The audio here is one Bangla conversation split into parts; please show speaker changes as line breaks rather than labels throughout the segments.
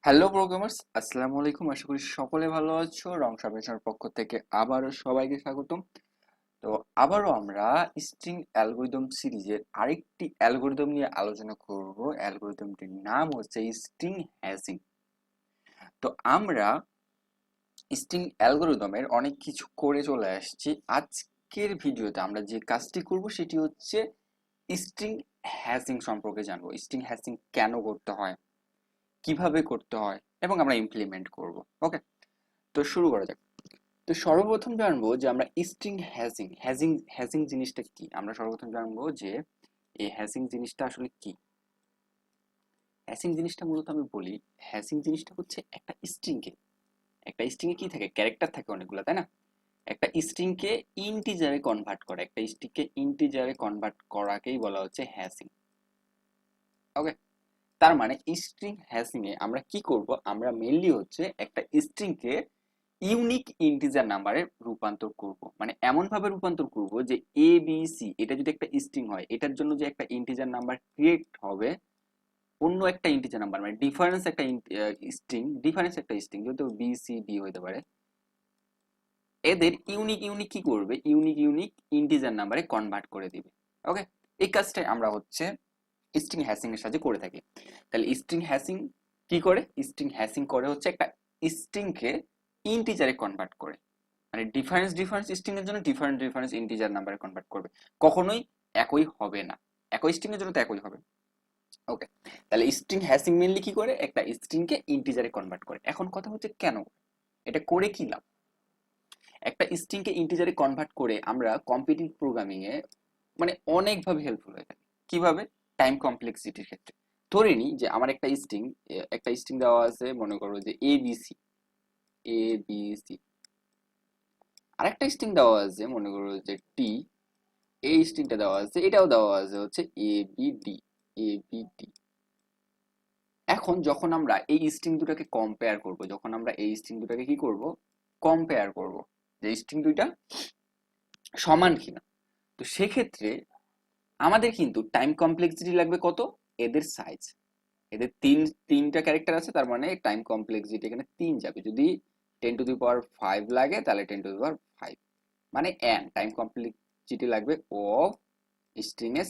হ্যালো প্রোগ্রামার্স, আসসালামু আলাইকুম। আশা করি সকলে ভালো আছো। রং সাবেশনের পক্ষ থেকে আবারও সবাইকে স্বাগতম। তো আবারও আমরা স্ট্রিং অ্যালগরিদম সিরিজের আরেকটি অ্যালগরিদম নিয়ে আলোচনা করব। অ্যালগরিদমটির নাম হচ্ছে স্ট্রিং হ্যাশিং। তো আমরা স্ট্রিং অ্যালগরিদমের অনেক কিছু করে চলে আসছি। আজকের ভিডিওতে আমরা যে কাজটি করব সেটি হচ্ছে স্ট্রিং হ্যাশিং সম্পর্কে জানবো। স্ট্রিং হ্যাশিং কেন করতে হয়, কিভাবে করতে হয় এবং আমরা ইমপ্লিমেন্ট করব। ওকে, তো শুরু করা যাক। তো সর্বপ্রথম জানবো যে আমরা স্ট্রিং হ্যাশিং হ্যাশিং হ্যাশিং জিনিসটা কি। আমরা সর্বপ্রথম জানবো যে এই হ্যাশিং জিনিসটা আসলে কি। হ্যাশিং জিনিসটা মূলত আমি বলি, হ্যাশিং জিনিসটা হচ্ছে একটা স্ট্রিং এ কি থাকে, ক্যারেক্টার থাকে অনেকগুলো, তাই না? একটা স্ট্রিং কে ইন্টিজারে কনভার্ট করা, একটা স্ট্রিং কে ইন্টিজারে কনভার্ট করাকেই বলা হচ্ছে হ্যাশিং। ওকে, তার মানে স্ট্রিং হ্যাশিং এ আমরা কি করব, আমরা মেইনলি হচ্ছে একটা স্ট্রিং কে ইউনিক ইন্টিজার নাম্বারে রূপান্তর করব। মানে এমন ভাবে রূপান্তর করব যে এ বি সি এটা যদি একটা স্ট্রিং হয়, এটার জন্য যে একটা ইন্টিজার নাম্বার ক্রিয়েট হবে, অন্য একটা ইন্টিজার নাম্বার মানে ডিফারেন্স একটা স্ট্রিং যেহেতু বি সি ডি হতে পারে, এদের ইউনিক ইউনিক কি করবে, ইউনিক ইউনিক ইন্টিজার নাম্বারে কনভার্ট করে দিবে। ওকে, এই কাজটাই আমরা হচ্ছে স্ট্রিং হ্যাশিং এর সাহায্যে করে থাকি। তাহলে স্ট্রিং হ্যাশিং কি করে, স্ট্রিং হ্যাশিং করে হচ্ছে একটা স্ট্রিং কে ইন্টিজারে কনভার্ট করে। মানে ডিফারেন্স ডিফারেন্স স্ট্রিং এর জন্য ডিফারেন্ট ডিফারেন্স ইন্টিজার নাম্বারে কনভার্ট করবে, কখনোই একই হবে না। একই স্ট্রিং এর জন্য তো একই হবে। ওকে, তাহলে স্ট্রিং হ্যাশিং মেইনলি কি করে, একটা স্ট্রিং কে ইন্টিজারে কনভার্ট করে। এখন কথা হচ্ছে কেন এটা করে, কি লাভ। একটা স্ট্রিং কে ইন্টিজারে কনভার্ট করে আমরা কম্পিটিটিভ প্রোগ্রামিং এ মানে অনেকভাবে হেল্পফুল হয়ে থাকে। কিভাবে? টাইম কমপ্লেক্সিটির ক্ষেত্রে। ধরে নিই যে আমার একটা স্ট্রিং দেওয়া আছে, মনে করো যে এ বি সি। আরেকটা স্ট্রিং দেওয়া আছে, মনে করো যে টি। এই স্ট্রিংটা দেওয়া আছে, এটাও দেওয়া আছে হচ্ছে এ বি ডি। এখন যখন আমরা এই স্ট্রিং দুটাকে কম্পেয়ার করব, যখন আমরা এই স্ট্রিং দুটাকে কি করব, কম্পেয়ার করব, যে স্ট্রিং দুইটা সমান কিনা। তো সেক্ষেত্রে আমাদের কিন্তু টাইম কমপ্লেক্সিটি লাগবে কত, এদের সাইজ। এদের তিনটা ক্যারেক্টার আছে, তার মানে টাইম কমপ্লেক্সিটি এখানে 3 যাবে। যদি 10^5 লাগে তাহলে 10^5, মানে n টাইম কমপ্লেক্সিটি লাগবে অফ স্ট্রিং এর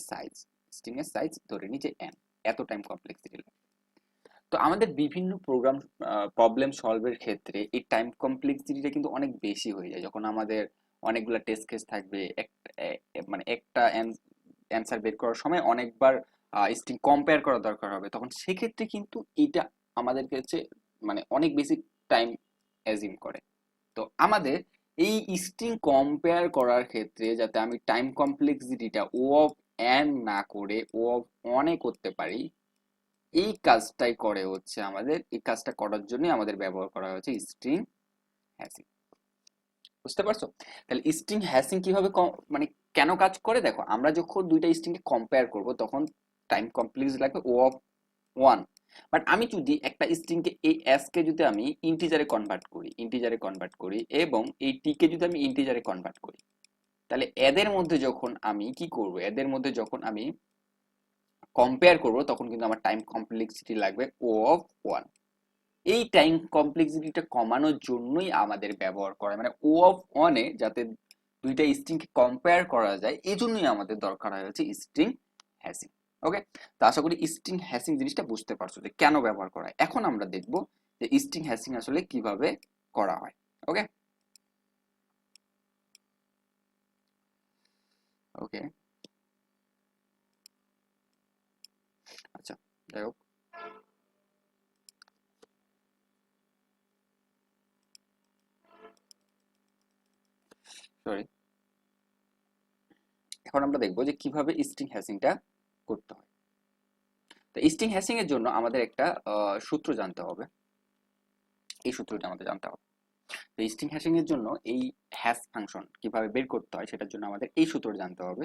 সাইজ ধরে নি যে n, এত টাইম কমপ্লেক্সিটি লাগবে। তো আমাদের বিভিন্ন প্রবলেম সলভের ক্ষেত্রে এই টাইম কমপ্লেক্সিটিটা কিন্তু অনেক বেশি হয়ে যায়। যখন আমাদের অনেকগুলো টেস্ট কেস থাকবে, মানে একটা অ্যান্সার বের করার সময় অনেকবার স্ট্রিং কম্পেয়ার করা দরকার হবে, তখন সেক্ষেত্রে কিন্তু এটা আমাদের কাছে মানে অনেক বেশি টাইম অ্যাজিউম করে। তো আমাদের এই স্ট্রিং কম্পেয়ার করার ক্ষেত্রে যাতে আমি টাইম কমপ্লেক্সিটিটা ও অফ এন না করে ও অফ অনে করতে পারি, এই কাজটাই করে হচ্ছে আমাদের, এই কাজটা করার জন্য আমাদের ব্যবহার করা হয়েছে স্ট্রিং হ্যাশিং। বুঝতে পারছো? তাহলে স্ট্রিং হ্যাশিং কিভাবে মানে কেন কাজ করে, দেখো আমরা যখন দুইটা স্ট্রিং কে কম্পেয়ার করব তখন টাইম কমপ্লেক্স লাগবে ও অফ ওয়ান। বাট আমি যদি একটা স্ট্রিং কে এই এস কে যদি আমি ইন্টিজারে কনভার্ট করি এবং এই টি কে যদি আমি ইন্টিজারে কনভার্ট করি, তাহলে এদের মধ্যে যখন আমি কি করব, এদের মধ্যে যখন আমি কম্পেয়ার করব তখন কিন্তু আমার টাইম কমপ্লেক্সিটি লাগবে ও অফ ওয়ান। এই টাইম কমপ্লেক্সিটিটা কমানোর জন্যই আমাদের ব্যবহার করা, মানে ও অফ ওয়ানে যাতে দুইটা স্ট্রিংকে কম্পেয়ার করা যায়, এই জন্যই আমাদের দরকার হয় হচ্ছে স্ট্রিং হ্যাশিং। ওকে, তো আশা করি স্ট্রিং হ্যাশিং জিনিসটা বুঝতে পারছো যে কেন ব্যবহার করা হয়। এখন আমরা দেখব যে স্ট্রিং হ্যাশিং আসলে কিভাবে করা হয়। ওকে ওকে আচ্ছা, যাই হোক, সরি। এখন আমরা দেখবো যে কিভাবে স্ট্রিং হ্যাশিংটা করতে হয়। তো স্ট্রিং হ্যাশিং এর জন্য আমাদের একটা সূত্র জানতে হবে। এই সূত্রটা আমাদের জানতে হবে। তো স্ট্রিং হ্যাশিং এর জন্য এই হ্যাশ ফাংশন কিভাবে বের করতে হয় সেটার জন্য আমাদের এই সূত্রটা জানতে হবে।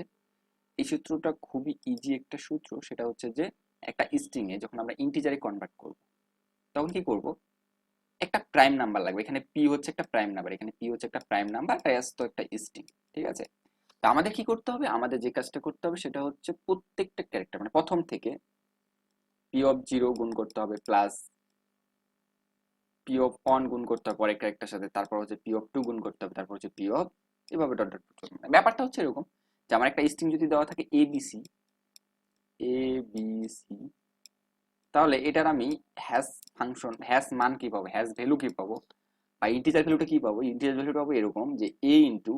এই সূত্রটা খুবই ইজি একটা সূত্র, সেটা হচ্ছে যে একটা স্ট্রিং এ যখন আমরা ইন্টিজারে কনভার্ট করব তখন কি করব, একটা প্রাইম নাম্বার লাগবে। এখানে পি হচ্ছে একটা প্রাইম নাম্বার, এখানে পি হচ্ছে একটা প্রাইম নাম্বার, আর এস তো একটা স্ট্রিং। ঠিক আছে, তো আমাদের কি করতে হবে, আমাদের যে কাজটা করতে হবে সেটা হচ্ছে প্রত্যেকটা ক্যারেক্টার মানে প্রথম থেকে পি অফ জিরো গুণ করতে হবে প্লাস পি অফ ওয়ান গুণ করতে হবে পরের ক্যারেক্টার সাথে, তারপর হচ্ছে পি অফ টু গুণ করতে হবে, তারপর হচ্ছে পি অফ, এভাবে ডট ডট চলবে। ব্যাপারটা হচ্ছে এরকম যে আমার একটা স্ট্রিং যদি দেওয়া থাকে এবিসি, এবিসি, তাহলে এটার আমি হ্যাশ ফাংশন, হ্যাশ মান কি পাবো, হ্যাশ ভ্যালু কি পাবো, বা ইন্টিজার ভ্যালুটা কি পাবো, ইন্টিজার ভ্যালুটা পাবো এরকম যে এ ইন্টু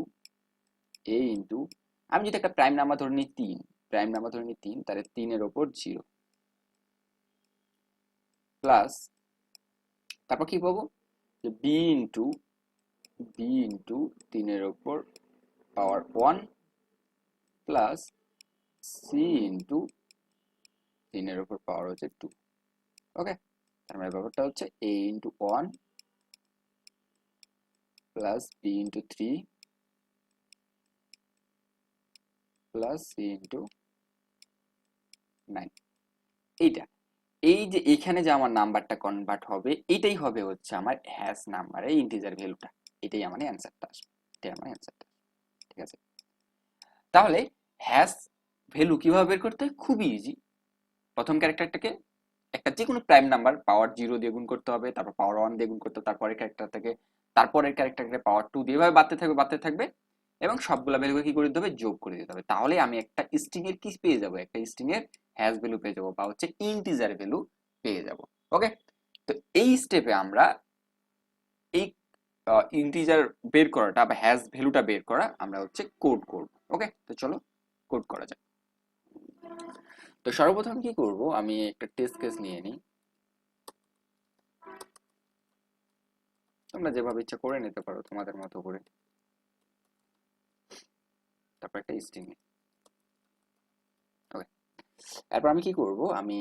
আমি যদি একটা প্রাইম নাম্বার ধরে নিই 3, প্রাইম নাম্বার ধরে নিই 3, তাহলে 3 এর ওপর 0 প্লাস, তারপর কি পাবো যে বি ইন্টু 3 এর ওপর পাওয়ার 1 প্লাস সি ইন্টু 3 এর ওপর পাওয়ার হচ্ছে 2। ওকে, তার মানে ব্যাপারটা হচ্ছে a into 1 plus b into 3 plus c into 9। এইটা, এই যে এখানে যে আমার নাম্বারটা কনভার্ট হবে এটাই হবে হচ্ছে আমার হ্যাশ নাম্বারের ইন্টিজার ভ্যালুটা, এটাই আমার অ্যান্সারটা আসবে, এটাই আমার অ্যান্সারটা। ঠিক আছে, তাহলে হ্যাশ ভ্যালু কিভাবে বের করতে হয়, খুবই ইজি। প্রথম ক্যারেক্টারটাকে একটা যে কোনো প্রাইম নাম্বার পাওয়ার 0 দিয়ে গুণ করতে হবে, তারপর পাওয়ার 1 দিয়ে গুণ করতে হবে, তারপরের ক্যারেক্টার থেকে তারপরের ক্যারেক্টারকে পাওয়ার 2 দিয়ে এভাবে বাড়তে থাকবে এবং সবগুলা ভ্যালুকে কি করে দিতে হবে, যোগ করে দিতে হবে। তাহলে আমি একটা স্ট্রিং এর কি পেয়ে যাব, একটা স্ট্রিং এর হ্যাশ ভ্যালু পেয়ে যাব, বা হচ্ছে ইন্টিজার ভ্যালু পেয়ে যাব। ওকে, তো এই স্টেপে আমরা এই ইন্টিজার বের করাটা বা হ্যাশ ভ্যালুটা বের করা আমরা হচ্ছে কোড করব। ওকে, তো চলো কোড করা যাক। তো সর্বপ্রথম কি করব, আমি একটা টেস্ট কেস নিয়ে নিই, তোমরা যেভাবে ইচ্ছা করে নিতে পারো তোমাদের মতো করে। তারপর একটা স্ট্রিং নিই। ওকে, এরপর আমি কি করব, আমি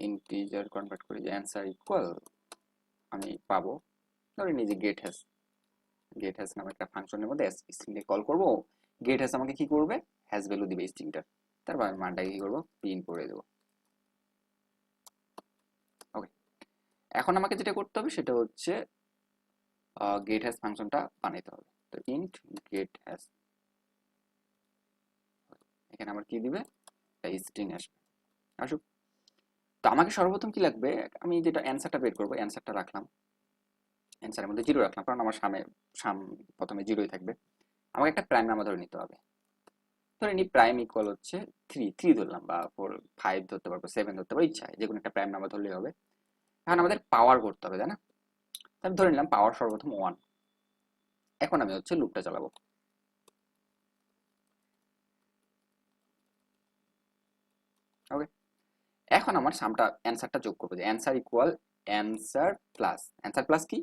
ইন্টিজার কনভার্ট করি যে অ্যান্সার ইকুয়াল, আমি পাবো ধরে নিই যে গেট হ্যাশ নামে একটা ফাংশনের মধ্যে স্ট্রিংকে কল করব, গেট হ্যাশ আমাকে কি করবে, হ্যাশ ভ্যালু দিবে স্ট্রিংটার, তারপর আমি মানটাকে কি করব, প্রিন্ট করে দেবো। ওকে, এখন আমাকে যেটা করতে হবে সেটা হচ্ছে গেট হ্যাশ ফাংশনটা বানাইতে হবে। তো ইন্ট গেট হ্যাশ, এখানে আমার কি দিবে, স্ট্রিং আসবে, আসুক। তো আমাকে সর্বপ্রথম কি লাগবে, আমি যেটা অ্যান্সারটা বের করবো, অ্যান্সারটা রাখলাম, অ্যান্সারের মধ্যে 0 রাখলাম কারণ আমার প্রথমে 0ই থাকবে। আমাকে একটা প্রাইম নাম্বার ধরে নিতে হবে, ধরে নি প্রাইম ইকুয়াল হচ্ছে 3 ধরলাম, বা 4 5 ধরতে পারবো, 7 ধরতে পারবো, ইচ্ছা যে কোনো একটা প্রাইম নাম্বার ধরলেই হবে। এখন আমাদের পাওয়ার করতে হবে, তাই না? আমি ধরে নিলাম পাওয়ার সর্বপ্রথম 1। এখন আমি হচ্ছে লুপটা চালাবো। ওকে, এখন আমার সামটা অ্যান্সারটা যোগ করবো, যে অ্যান্সার ইকুয়াল অ্যান্সার প্লাস কি,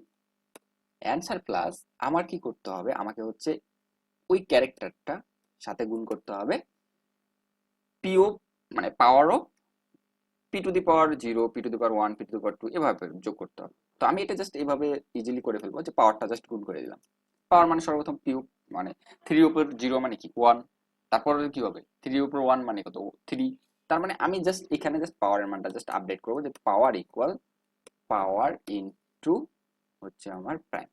অ্যান্সার প্লাস আমার কি করতে হবে, আমাকে হচ্ছে ওই ক্যারেক্টারটা সাথে গুণ করতে হবে পিও, মানে power of p to the power 0, p to the power 1, p to the power 2, এভাবে যোগ করতে হবে। তো আমি এটা জাস্ট এইভাবে ইজিলি করে ফেলবো যে পাওয়ারটা জাস্ট গুণ করে দিলাম। পাওয়ার মানে সর্বপ্রথম পিউ, মানে 3 উপর 0 মানে কি 1, তারপর কি হবে 3 উপর 1 মানে কত 3। তার মানে আমি জাস্ট এখানে জাস্ট পাওয়ারের মানটা জাস্ট আপডেট করবো, যে পাওয়ার ইকুয়াল পাওয়ার ইনটু হচ্ছে আমার প্রাইম।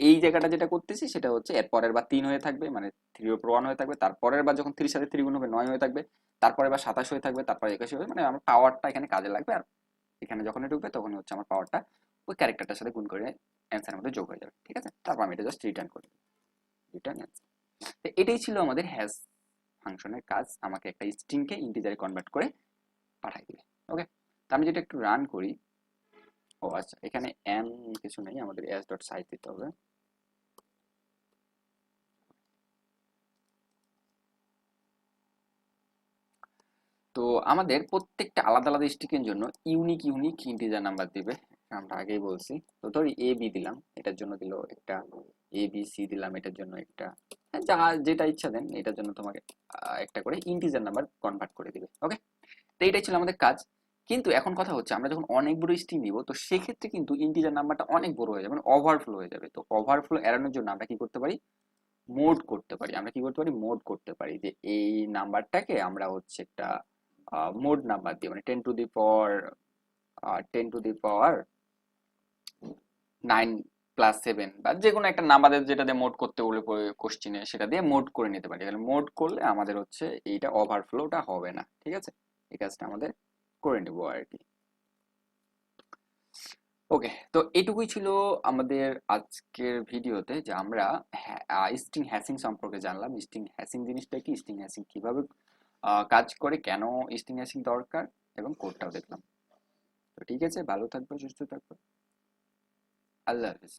এই জায়গাটা যেটা করতেছি সেটা হচ্ছে এর পরের বার 3 হয়ে থাকবে, মানে 3 উপর 1 হয়ে থাকবে, তারপরের বার যখন 3 এর সাথে 3 গুণ হবে 9 হয়ে থাকবে, তারপরের বার 27 হয়ে থাকবে, তারপর 21 হবে, মানে আমার পাওয়ারটা এখানে কাজে লাগবে। আর এখানে যখনই ঢুকবে তখন হচ্ছে আমার পাওয়ারটা ওই ক্যারেক্টারটার সাথে গুণ করে অ্যান্সারের মধ্যে যোগ হয়ে যাবে। ঠিক আছে, তারপর আমি এটা জাস্ট রিটার্ন করি, রিটার্ন অ্যান্সার। তো এটাই ছিল আমাদের হ্যাশ ফাংশনের কাজ, আমাকে একটা স্ট্রিংকে ইন্টিজারে কনভার্ট করে পাঠাই দিবে। ওকে, তো আমি যেটা একটু রান করি, ও আচ্ছা এখানে এন কিছু নেই, আমাদের এস ডট সাইজ দিতে হবে। তো আমাদের প্রত্যেকটা আলাদা আলাদা স্ট্রিংয়ের জন্য ইউনিক ইউনিক ইন্টিজার নাম্বার দিবে, আমরা আগেই বলছি। তো ধরি এ বি দিলাম, এটার জন্য দিল একটা, এ বি সি দিলাম এটার জন্য একটা, যা যেটা ইচ্ছা দেন, এটার জন্য তোমাকে একটা করে ইন্টিজার নাম্বার কনভার্ট করে দিবে। ওকে, তো এটাই ছিল আমাদের কাজ। কিন্তু এখন কথা হচ্ছে আমরা যখন অনেক বড় স্ট্রিং দিব, তো সেক্ষেত্রে কিন্তু ইন্টিজার নাম্বারটা অনেক বড় হয়ে যাবে, মানে ওভারফ্লো হয়ে যাবে। তো ওভারফ্লো এড়ানোর জন্য আমরা কি করতে পারি, মোড করতে পারি। আমরা কি করতে পারি, মোড করতে পারি, যে এই নাম্বারটাকে আমরা হচ্ছে একটা মোড নাম্বার দিয়ে, মানে 10 প্লাস 7 বা যে কোনো একটা নাম্বারের যেটা দিয়ে মোড করতে বলে কোশ্চিনে, সেটা দিয়ে মোড করে নিতে পারি। তাহলে মোড করলে আমাদের হচ্ছে এইটা ওভারফ্লোটা হবে না। ঠিক আছে, এই কাজটা আমাদের করে নেবো আর কি। ওকে, তো এটুকুই ছিল আমাদের আজকের ভিডিওতে, যে আমরা স্ট্রিং হ্যাশিং সম্পর্কে জানলাম। স্ট্রিং হ্যাশিং জিনিসটা কি, স্ট্রিং হ্যাশিং কিভাবে কাজ করে, কেন স্ট্রিং হ্যাশিং দরকার, এবং কোডটাও দেখলাম। তো ঠিক আছে, ভালো থাকবে, সুস্থ থাকবে। আল্লাহ হাফিজ।